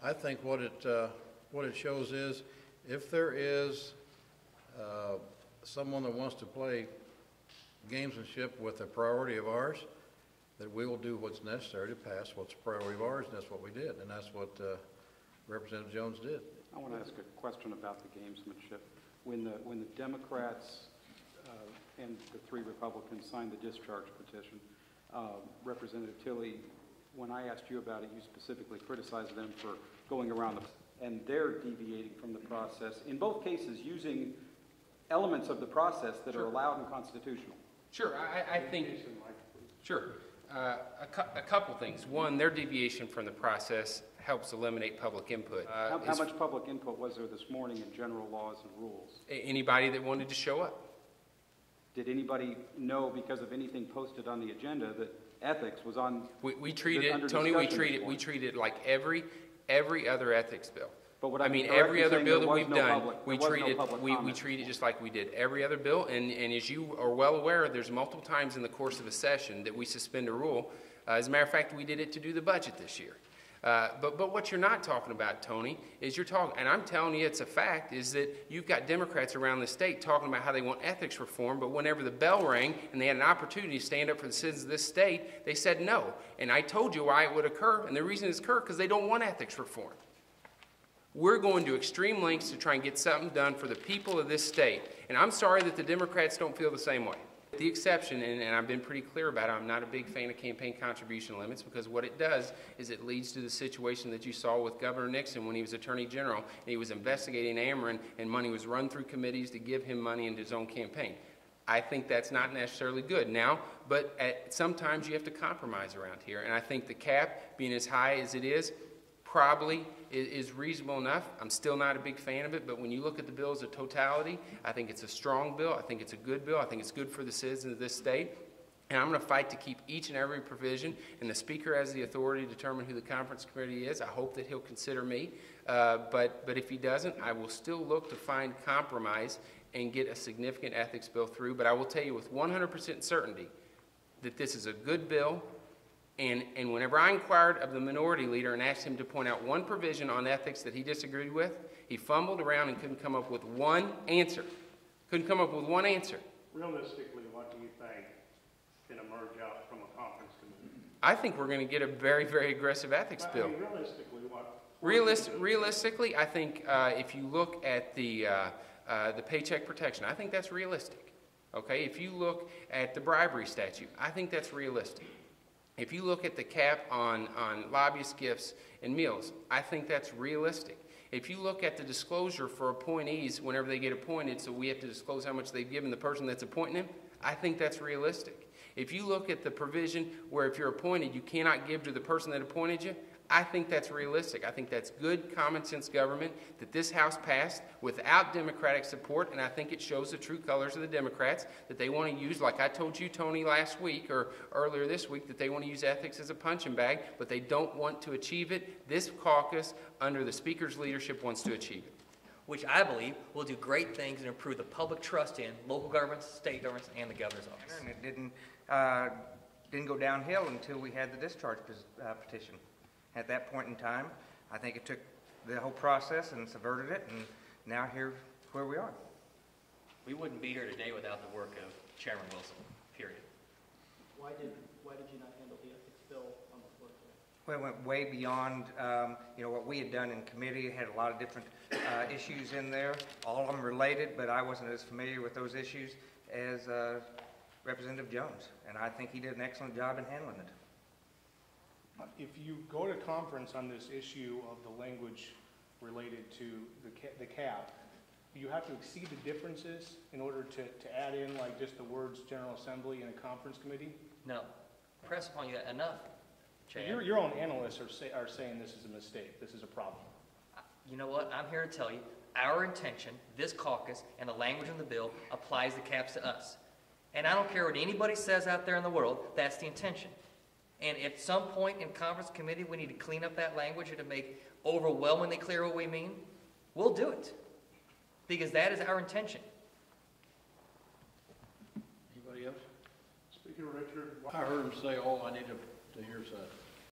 I think what it shows is if there is someone that wants to play gamesmanship with a priority of ours, that we will do what's necessary to pass what's a priority of ours, and that's what we did, and that's what Representative Jones did. I want to ask a question about the gamesmanship. When the Democrats and the 3 Republicans signed the discharge petition, Representative Tilley, when I asked you about it, you specifically criticized them for going around and they're deviating from the process, in both cases using elements of the process that are allowed and constitutional. Sure, I think, sure. A couple things. One, their deviation from the process helps eliminate public input. How much public input was there this morning in general laws and rules? Anybody that wanted to show up. Did anybody know, because of anything posted on the agenda, that ethics was on? We treat it, Tony. We treat it like every other ethics bill. But what I mean, every other bill that we've done, we treat it just like we did every other bill. And as you are well aware, there's multiple times in the course of a session that we suspend a rule. As a matter of fact, we did it to do the budget this year. But what you're not talking about, Tony, is you're talking, and I'm telling you it's a fact, is that you've got Democrats around the state talking about how they want ethics reform, but whenever the bell rang and they had an opportunity to stand up for the citizens of this state, they said no. And I told you why it would occur, and the reason it's occurred because they don't want ethics reform. We're going to extreme lengths to try and get something done for the people of this state. And I'm sorry that the Democrats don't feel the same way. The exception, and I've been pretty clear about it, I'm not a big fan of campaign contribution limits, because what it does is it leads to the situation that you saw with Governor Nixon when he was Attorney General and he was investigating Ameren and money was run through committees to give him money into his own campaign. I think that's not necessarily good now, but sometimes you have to compromise around here, and I think the cap, being as high as it is, probably is reasonable enough. I'm still not a big fan of it, but when you look at the bill as a totality, I think it's a strong bill. I think it's a good bill. I think it's good for the citizens of this state. And I'm going to fight to keep each and every provision, and the Speaker has the authority to determine who the conference committee is. I hope that he'll consider me, but if he doesn't, I will still look to find compromise and get a significant ethics bill through. But I will tell you with 100% certainty that this is a good bill. And whenever I inquired of the minority leader and asked him to point out one provision on ethics that he disagreed with, he fumbled around and couldn't come up with one answer. Couldn't come up with one answer. Realistically, what do you think can emerge out from a conference committee? I think we're going to get a very, very aggressive ethics bill. I mean, realistically, what? Realistically, I think if you look at the Paycheck Protection, I think that's realistic. Okay, if you look at the bribery statute, I think that's realistic. If you look at the cap on lobbyist gifts and meals, I think that's realistic. If you look at the disclosure for appointees whenever they get appointed, so we have to disclose how much they've given the person that's appointing them, I think that's realistic. If you look at the provision where if you're appointed, you cannot give to the person that appointed you, I think that's realistic. I think that's good common sense government that this House passed without Democratic support, and I think it shows the true colors of the Democrats that they want to use, like I told you, Tony, last week or earlier this week, that they want to use ethics as a punching bag, but they don't want to achieve it. This caucus, under the Speaker's leadership, wants to achieve it. Which I believe will do great things and improve the public trust in local governments, state governments, and the governor's office. And it didn't go downhill until we had the discharge petition. At that point in time, I think it took the whole process and subverted it, and now here's where we are. We wouldn't be here today without the work of Chairman Wilson, period. Why did you not handle the ethics bill on the floor today? Well, it went way beyond what we had done in committee. It had a lot of different issues in there, all of them related, but I wasn't as familiar with those issues as Representative Jones, and I think he did an excellent job in handling it. If you go to conference on this issue of the language related to the cap, you have to exceed the differences in order to add in like just the words General Assembly in a conference committee? No. Press upon you enough, Chad. Your own analysts are saying this is a mistake, this is a problem. You know what? I'm here to tell you, our intention, this caucus, and the language in the bill applies the caps to us. And I don't care what anybody says out there in the world, that's the intention. And at some point in conference committee, we need to clean up that language and to make overwhelmingly clear what we mean. We'll do it. Because that is our intention. Anybody else? Speaker Richard. I heard him say all I needed to hear said.